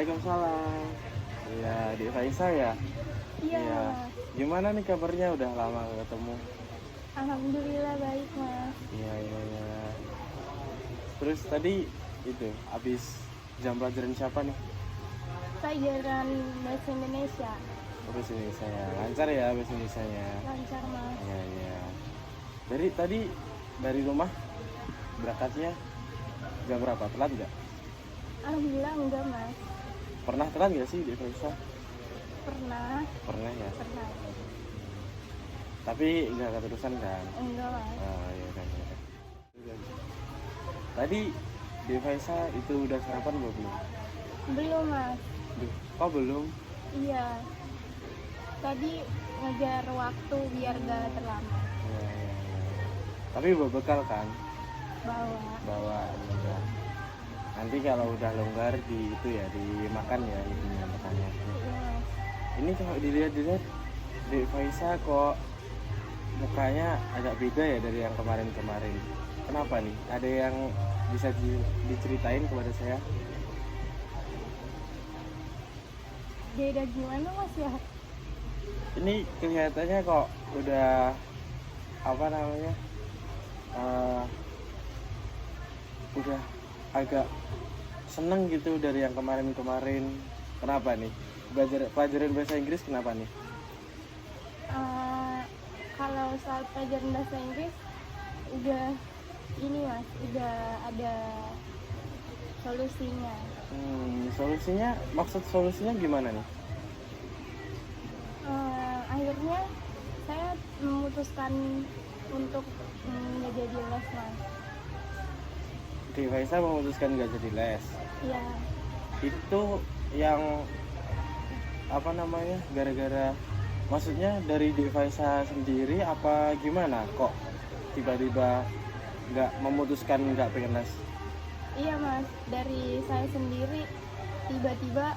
Waalaikumsalam. Iya, di Faisa ya? Iya, Iya. Mas. Gimana nih kabarnya? Udah lama gak ketemu. Alhamdulillah baik, Mas. Iya, iya, iya. Terus tadi itu habis jam pelajaran siapa nih? Pelajaran bahasa Indonesia. Bahasa Indonesia ya. Lancar ya bahasa Indonesianya. Lancar, Mas. Iya, iya. Dari tadi dari rumah berangkatnya jam berapa? Telat nggak? Alhamdulillah enggak, Mas. Pernah telat nggak sih di Faisa? Pernah, Pernah ya. pernah. Tapi nggak keterusan kan? Enggak, Mas. Oh iya kan. Iya, kan. Tadi di Faisa itu udah sarapan belum? Belum, Mas. Duh, kok belum? Iya. Tadi ngejar waktu biar gak terlambat. Ya, ya, ya. Tapi bawa bekal kan? Bawa. Bawa ya. Nanti kalau udah longgar di itu ya dimakan ya itunya makannya. Iya, Mas. Ini kalau dilihat-lihat di Faisa kok mukanya agak beda ya dari yang kemarin-kemarin. Kenapa nih? Ada yang bisa diceritain kepada saya? Beda gimana, Mas ya? Ini kelihatannya kok udah apa namanya? Udah agak seneng gitu dari yang kemarin-kemarin. Kenapa nih? Pelajaran bahasa Inggris kenapa nih? Kalau soal pelajaran bahasa Inggris udah ini, Mas, udah ada solusinya. Solusinya, maksud solusinya gimana nih? Akhirnya saya memutuskan untuk nggak jadi les, Mas. Di Faisa memutuskan nggak jadi les. Iya. Itu yang apa namanya? Gara-gara maksudnya dari di Faisa sendiri apa gimana? Kok tiba-tiba nggak memutuskan nggak pengen les? Iya, Mas, dari saya sendiri tiba-tiba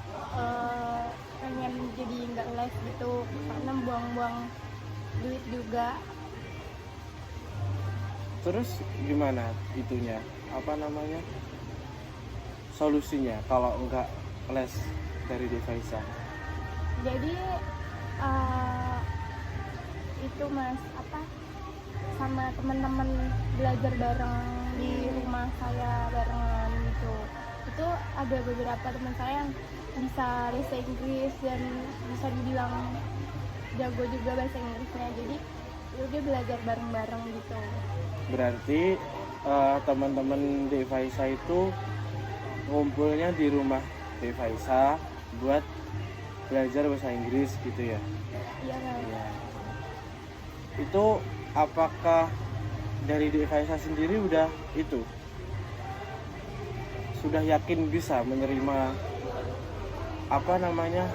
pengen jadi nggak les gitu karena buang-buang duit juga. Terus gimana itunya? Apa namanya? Solusinya kalau nggak les dari di Faisa? Jadi itu, Mas, apa, sama teman-teman belajar bareng di rumah saya barengan gitu. Itu ada beberapa teman saya yang bisa bahasa Inggris dan bisa dibilang jago juga bahasa Inggrisnya. Jadi udah belajar bareng-bareng gitu. Berarti teman-teman di Faisa itu ngumpulnya di rumah di Faisa buat belajar bahasa Inggris gitu ya? Iya, Mas. Ya. Itu apakah dari di Faisa sendiri udah itu sudah yakin bisa menerima apa namanya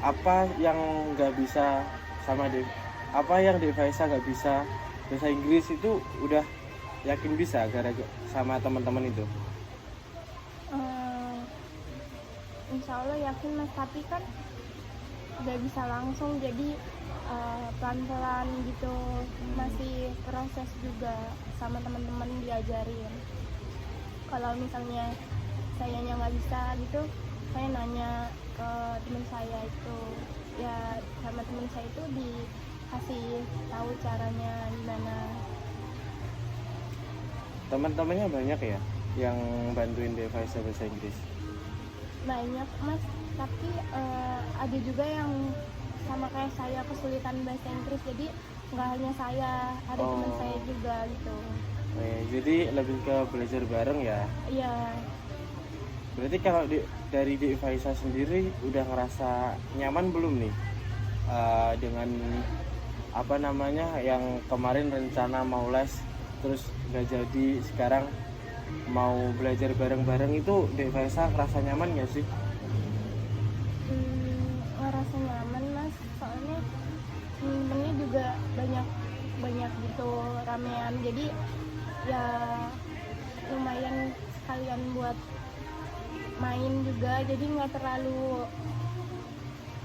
apa yang nggak bisa sama di apa yang di Faisa nggak bisa bahasa Inggris itu udah yakin bisa gara-gara sama teman-teman itu? Insya Allah yakin, Mas, tapi kan nggak bisa langsung, jadi pelan-pelan gitu, masih proses juga sama teman-teman diajarin. Kalau misalnya sayanya nggak bisa gitu, saya nanya ke teman saya itu, ya sama teman saya itu dikasih tahu caranya gimana. Teman-temannya banyak ya yang bantuin di Faisa bahasa Inggris? Banyak, Mas, tapi ada juga yang sama kayak saya kesulitan bahasa Inggris, jadi nggak hanya saya, ada teman saya juga gitu. Jadi lebih ke belajar bareng ya? Iya. Berarti kalau dari di Faisa sendiri udah ngerasa nyaman belum nih dengan apa namanya yang kemarin rencana mau les terus nggak jadi, sekarang mau belajar bareng-bareng itu di Faisa ngerasa nyaman nggak sih? Ngerasa nyaman, Mas, soalnya temennya juga banyak gitu, ramean, jadi ya lumayan sekalian buat main juga, jadi nggak terlalu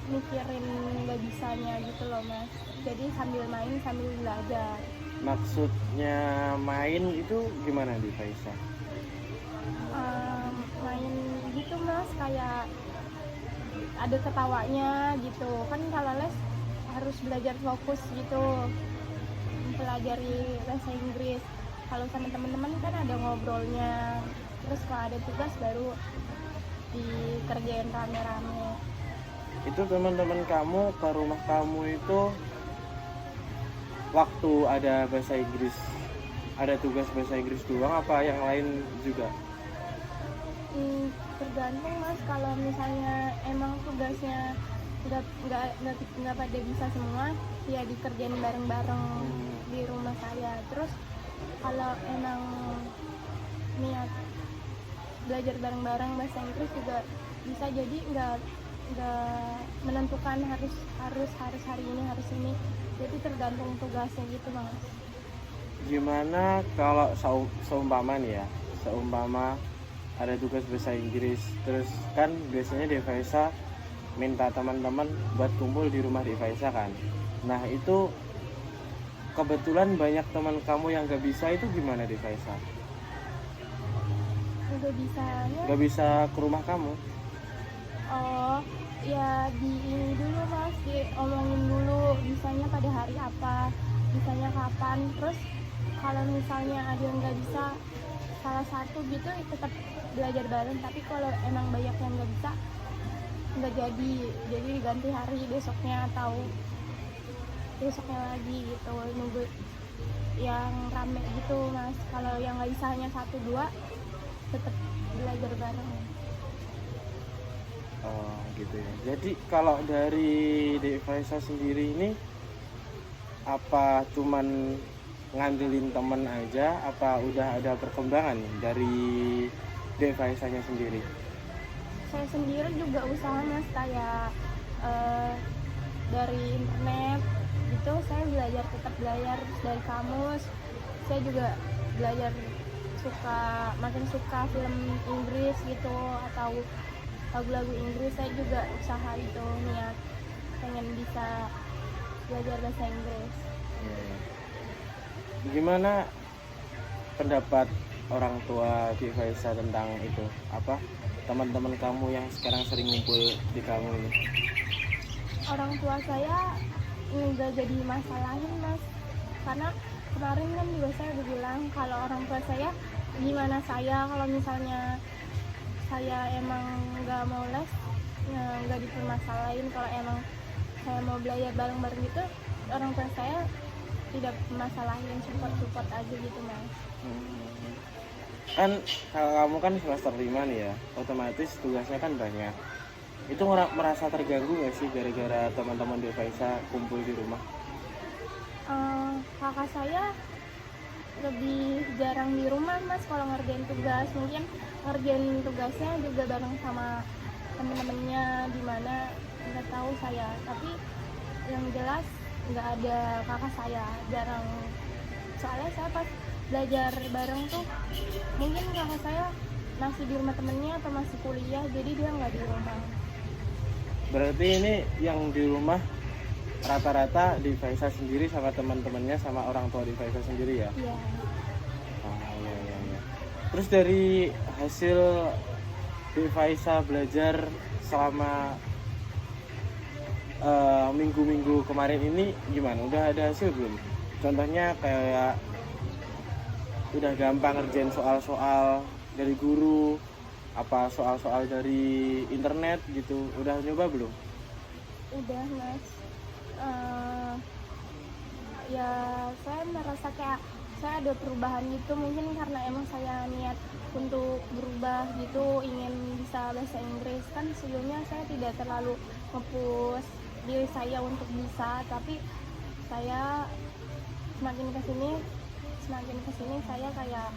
mikirin nggak bisanya gitu loh, Mas. Jadi sambil main sambil belajar. Maksudnya main itu gimana di Faisa? Main gitu, Mas, kayak ada ketawanya gitu kan. Kalau les harus belajar fokus gitu mempelajari bahasa Inggris. Kalau sama teman-teman kan ada ngobrolnya, terus kalau ada tugas baru dikerjain rame-rame. Itu teman-teman kamu ke rumah kamu itu waktu ada bahasa Inggris, ada tugas bahasa Inggris doang apa yang lain juga? Tergantung mas, kalau misalnya emang tugasnya nggak pada bisa semua ya dikerjain bareng-bareng di rumah saya. Terus kalau emang niat belajar bareng-bareng bahasa Inggris juga bisa, jadi nggak menentukan harus hari ini harus ini, jadi tergantung tugasnya gitu mas. Gimana kalau seumpama nih ya, seumpama ada tugas bahasa Inggris, terus kan biasanya di Faisa minta teman-teman buat kumpul di rumah di Faisa kan. Nah itu kebetulan banyak teman kamu yang gak bisa, itu gimana di Faisa? Gak bisa ke rumah kamu? Oh ya, di ini dulu mas, diomongin dulu bisanya pada hari apa, bisanya kapan. Terus kalau misalnya ada yang nggak bisa salah satu gitu tetap belajar bareng, tapi kalau emang banyak yang nggak bisa nggak jadi diganti hari besoknya atau besoknya lagi gitu, nunggu yang rame gitu mas. Kalau yang nggak bisa hanya 1-2 tetap belajar bareng. Oh gitu ya. Jadi kalau dari Dek Faisa sendiri ini apa cuman ngandelin temen aja, apa udah ada perkembangan dari Dek Faisanya sendiri? Saya sendiri juga usaha mas, kayak dari internet gitu saya belajar, tetap belajar dari kamus. Saya juga belajar makin suka film Inggris gitu atau lagu-lagu Inggris. Saya juga usaha itu, niat pengen bisa belajar bahasa Inggris. Gimana pendapat orang tua di Faisa tentang itu? Apa teman-teman kamu yang sekarang sering ngumpul di kamu ini? Orang tua saya nggak jadi masalahin mas, karena kemarin kan juga saya udah bilang kalau orang tua saya gimana saya kalau misalnya saya emang nggak mau les nggak dipermasalahin. Kalau emang saya mau belajar bareng-bareng gitu, orang tua saya tidak masalahin, support aja gitu mas. Kan kalau kamu kan semester 5 nih ya, otomatis tugasnya kan banyak. Itu merasa terganggu nggak sih gara-gara teman-teman di Faisa kumpul di rumah? Kakak saya lebih jarang di rumah mas kalau ngerjain tugas. Mungkin ngerjain tugasnya juga bareng sama temen-temennya di mana nggak tahu saya, tapi yang jelas nggak ada kakak saya, jarang. Soalnya saya pas belajar bareng tuh mungkin kakak saya masih di rumah temennya atau masih kuliah, jadi dia nggak di rumah. Berarti ini yang di rumah rata-rata di Faisa sendiri sama teman-temannya sama orang tua di Faisa sendiri ya? Iya. Oh iya. Terus dari hasil di Faisa belajar selama minggu-minggu kemarin ini gimana? Udah ada hasil belum? Contohnya kayak udah gampang ngerjain soal-soal dari guru, apa soal-soal dari internet gitu, udah nyoba belum? Udah mas. Ya saya merasa kayak saya ada perubahan gitu, mungkin karena emang saya niat untuk berubah gitu, ingin bisa bahasa Inggris. Kan sebelumnya saya tidak terlalu nge-push diri saya untuk bisa, tapi saya semakin kesini saya kayak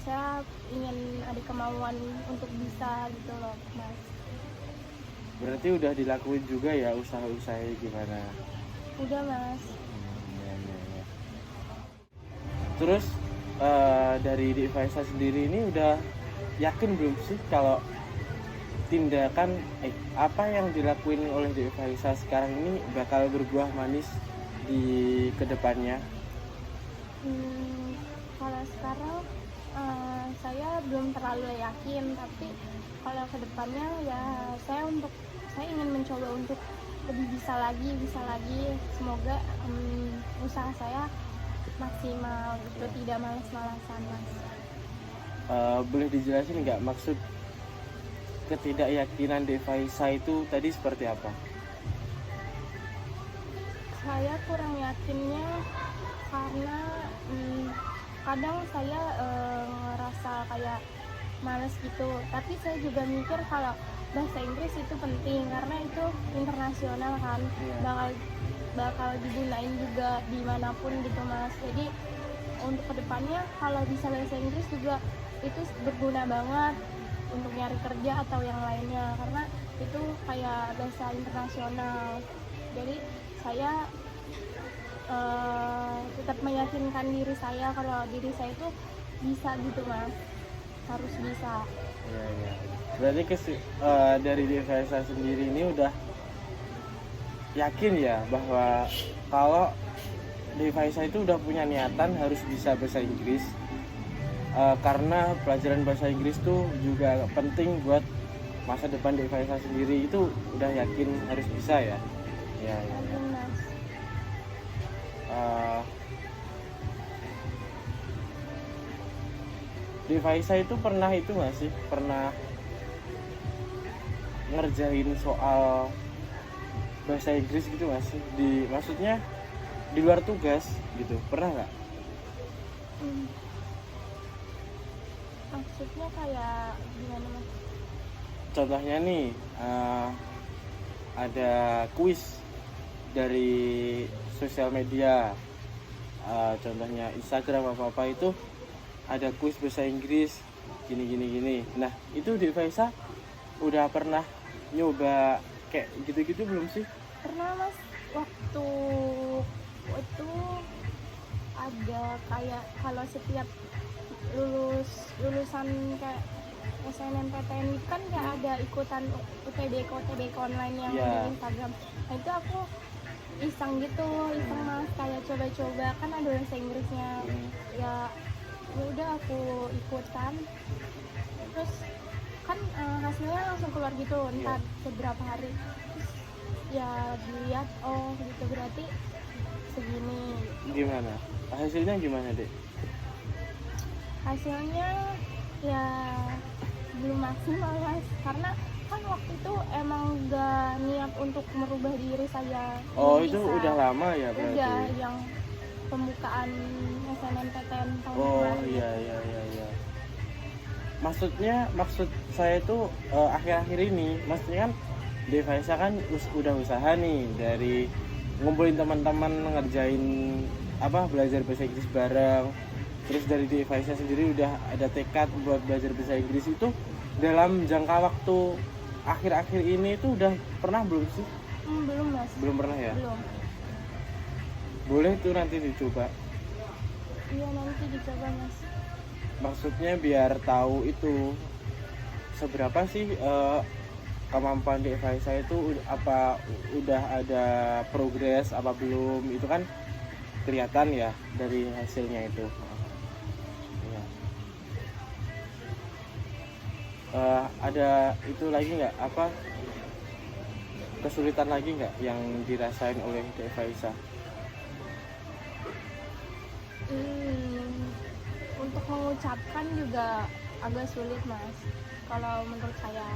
saya ingin ada kemauan untuk bisa gitu loh mas. Berarti udah dilakuin juga ya usaha-usahanya gimana? Udah mas. Ya. Terus dari Dik Faisa sendiri ini udah yakin belum sih kalau tindakan apa yang dilakuin oleh Dik Faisa sekarang ini bakal berbuah manis di kedepannya? Kalau sekarang Saya belum terlalu yakin, tapi kalau kedepannya ya saya ingin mencoba untuk lebih bisa lagi. Semoga usaha saya maksimal gitu, tidak malas-malasan mas. Boleh dijelasin nggak maksud ketidakyakinan Devaisa itu tadi seperti apa? Saya kurang yakinnya karena kadang saya ngerasa kayak males gitu, tapi saya juga mikir kalau bahasa Inggris itu penting karena itu internasional kan, bakal digunain juga dimanapun gitu mas. Jadi untuk kedepannya kalau bisa bahasa Inggris juga itu berguna banget untuk nyari kerja atau yang lainnya, karena itu kayak bahasa internasional. Jadi saya tetap meyakinkan diri saya kalau diri saya itu bisa gitu mas, harus bisa. Iya. Berarti dari Devaisa sendiri ini udah yakin ya bahwa kalau Devaisa itu udah punya niatan harus bisa bahasa Inggris, karena pelajaran bahasa Inggris tuh juga penting buat masa depan Devaisa sendiri, itu udah yakin harus bisa ya. Iya. Yakin mas. Devaisa itu pernah itu nggak sih, pernah ngerjain soal bahasa Inggris gitu nggak sih, maksudnya di luar tugas gitu, pernah nggak? Maksudnya kayak gimana mas? Contohnya nih, ada kuis dari sosial media, contohnya Instagram apa itu ada kuis bahasa Inggris gini. Nah itu Devaisa udah pernah nyoba kayak gitu-gitu belum sih? Pernah mas, waktu itu ada kayak kalau setiap lulusan kayak SNMPTN itu kan kayak ada ikutan UTBK online yang di Instagram. Nah itu aku iseng mas, kayak coba-coba kan ada bahasa Inggrisnya. Ya udah aku ikutan, terus kan hasilnya langsung keluar gitu entar beberapa hari, terus ya dilihat oh gitu berarti segini. Gimana hasilnya dek? Hasilnya ya belum maksimal mas, karena kan waktu itu emang gak niat untuk merubah diri saya. Oh itu udah lama ya berarti? Udah yang pembukaan SNMPTN tahun kemarin. Iya. Maksud saya itu akhir-akhir ini, maksudnya kan Devaisa kan udah usaha nih dari ngumpulin teman-teman ngerjain belajar bahasa Inggris bareng. Terus dari Devaisa sendiri udah ada tekad buat belajar bahasa Inggris itu dalam jangka waktu akhir-akhir ini itu udah pernah belum sih? Belum mas. Belum pernah ya? Belum. Boleh tuh nanti dicoba. Iya nanti dicoba mas. Maksudnya biar tahu itu seberapa sih kemampuan Devaisa itu, apa udah ada progres apa belum, itu kan kelihatan ya dari hasilnya itu. Ya. Ada itu lagi nggak, kesulitan lagi nggak yang dirasain oleh Devaisa? Untuk mengucapkan juga agak sulit mas, kalau menurut saya.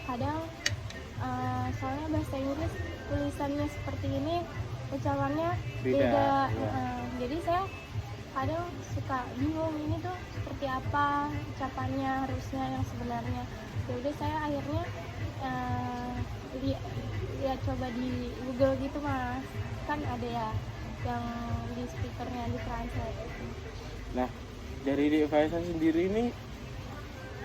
Kadang soalnya bahasa Inggris tulisannya seperti ini, ucapannya beda. Jadi saya kadang suka bingung ini tuh seperti apa ucapannya harusnya yang sebenarnya. Jadi saya akhirnya lihat coba di Google gitu mas, kan ada ya yang di speakernya di translate. Nah dari Devaisa sendiri ini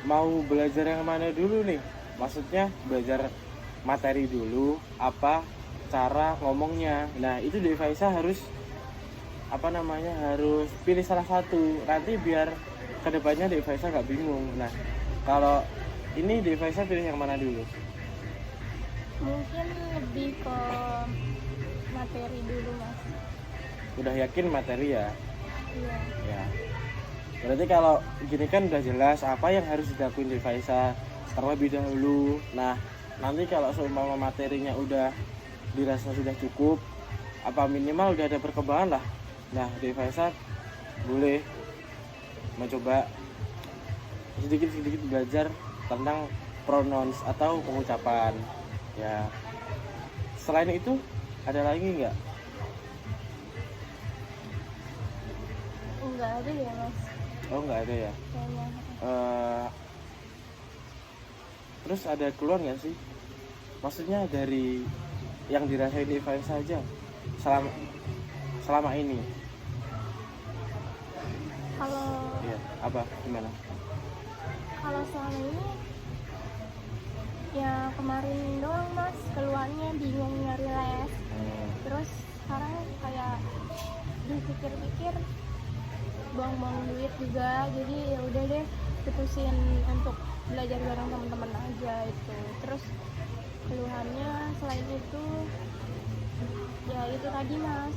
mau belajar yang mana dulu nih? Maksudnya belajar materi dulu apa cara ngomongnya? Nah itu Devaisa harus harus pilih salah satu, nanti biar kedepannya Devaisa nggak bingung. Nah kalau ini Devaisa pilih yang mana dulu? Mungkin lebih ke materi dulu mas. Udah yakin materi ya? Iya. Ya Berarti kalau gini kan udah jelas apa yang harus dilakuin di Faisa terlebih dahulu. Nah, nanti kalau seumpama materinya udah dirasa sudah cukup, apa minimal udah ada perkembangan lah. Nah, di Faisa boleh mencoba sedikit-sedikit belajar tentang pronouns atau pengucapan. Ya. Selain itu ada lagi nggak? Enggak ada ya mas, Oh, nggak ada ya. kayaknya. Terus ada keluar nggak sih? Maksudnya dari yang dirasain di Faisa saja selama ini. Kalau Iya, apa gimana? kalau selama ini ya kemarin doang mas, keluarnya bingung nyari les. Terus sekarang kayak dipikir-pikir buang-buang duit juga, jadi ya udah deh putusin untuk belajar bareng teman-teman aja itu. Terus keluhannya selain itu ya itu tadi mas,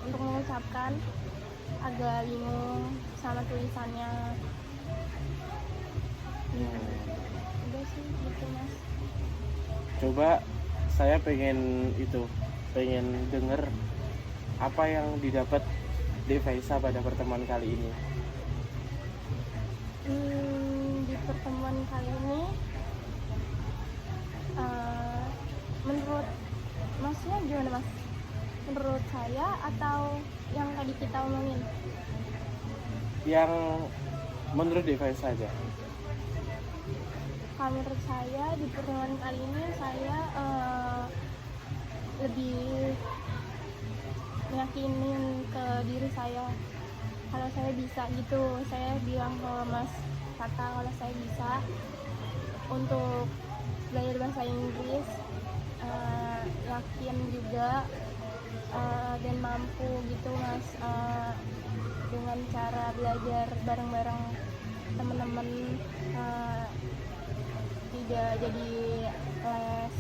untuk mengucapkan agak bingung sama tulisannya. Udah sih gitu mas. Coba saya pengen denger apa yang didapat di Faisa pada pertemuan kali ini. Di pertemuan kali ini menurut masnya gimana mas? Menurut saya atau yang tadi kita omongin? Yang menurut di Faisa saja. Kalau menurut saya di pertemuan kali ini saya lebih meyakinin ke diri saya kalau saya bisa gitu. Saya bilang ke Mas Tata kalau saya bisa untuk belajar bahasa Inggris, yakin juga dan mampu gitu mas, dengan cara belajar bareng-bareng teman-teman, tidak jadi les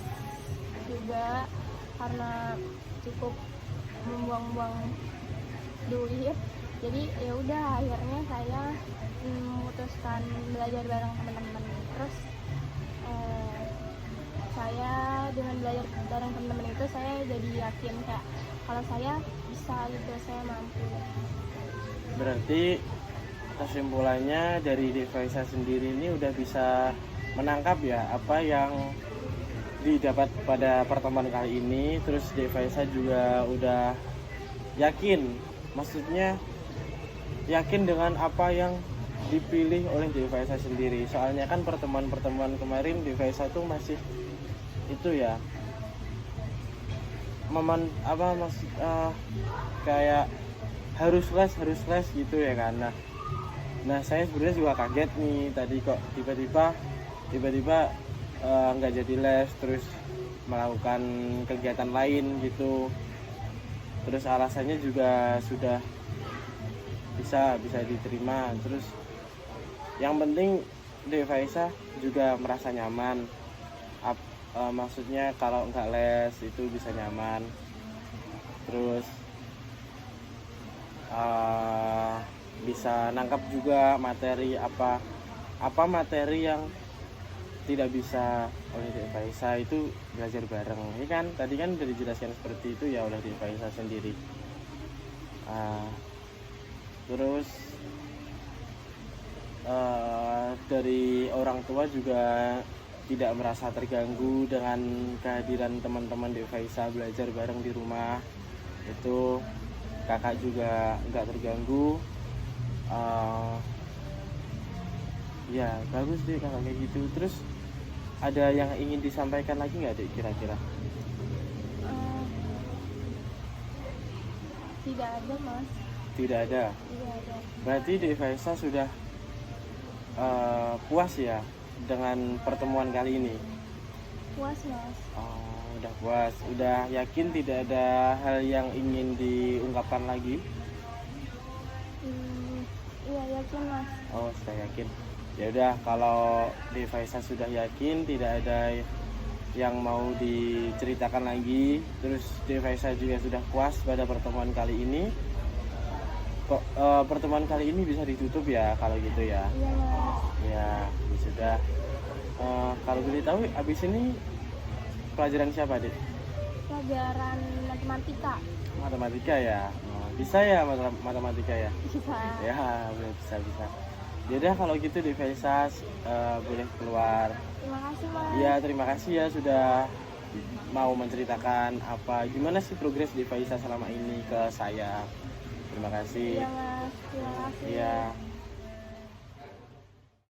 juga karena cukup membuang-buang duit. Jadi ya udah akhirnya saya memutuskan belajar bareng teman-teman. Terus saya dengan belajar bareng teman-teman itu saya jadi yakin kayak kalau saya bisa gitu, saya mampu. Berarti kesimpulannya dari Faisa sendiri ini udah bisa menangkap ya apa yang didapat pada pertemuan kali ini. Terus Faisa juga udah yakin, maksudnya yakin dengan apa yang dipilih oleh Faisa sendiri. Soalnya kan pertemuan-pertemuan kemarin Faisa tuh masih itu ya kayak harus les gitu ya kan. Nah saya sebenarnya juga kaget nih tadi kok tiba-tiba nggak jadi les, terus melakukan kegiatan lain gitu. Terus alasannya juga sudah bisa diterima. Terus yang penting Faisa juga merasa nyaman. Maksudnya kalau nggak les itu bisa nyaman. Terus bisa nangkap juga materi apa materi yang tidak bisa oleh Faisa itu belajar bareng. Ini kan tadi kan udah dijelaskan seperti itu ya oleh Faisa sendiri. Terus dari orang tua juga tidak merasa terganggu dengan kehadiran teman-teman Faisa belajar bareng di rumah. Itu kakak juga nggak terganggu. Ya bagus deh kakak kayak gitu. Terus ada yang ingin disampaikan lagi nggak deh kira-kira? Tidak ada mas. Tidak ada. Tidak ada. Berarti Faisa sudah puas ya dengan pertemuan kali ini? Puas mas. Oh, udah puas, udah yakin tidak ada hal yang ingin diungkapkan lagi? Iya yakin mas. Oh sudah yakin. Ya udah kalau Faisa sudah yakin tidak ada yang mau diceritakan lagi, terus Faisa juga sudah puas pada pertemuan kali ini. kok pertemuan kali ini bisa ditutup ya kalau gitu ya. Iya mas. Ya, ya sudah. Kalau boleh tahu abis ini pelajaran siapa, Dek? Pelajaran matematika. Matematika ya. Bisa ya matematika ya? Bisa. Ya, bisa. Yaudah kalau gitu di Faisas boleh keluar. Terima kasih mas. Iya, terima kasih ya sudah mau menceritakan apa gimana sih progres di Faisas selama ini ke saya. Terima kasih. Iya mas. Terima kasih. Iya.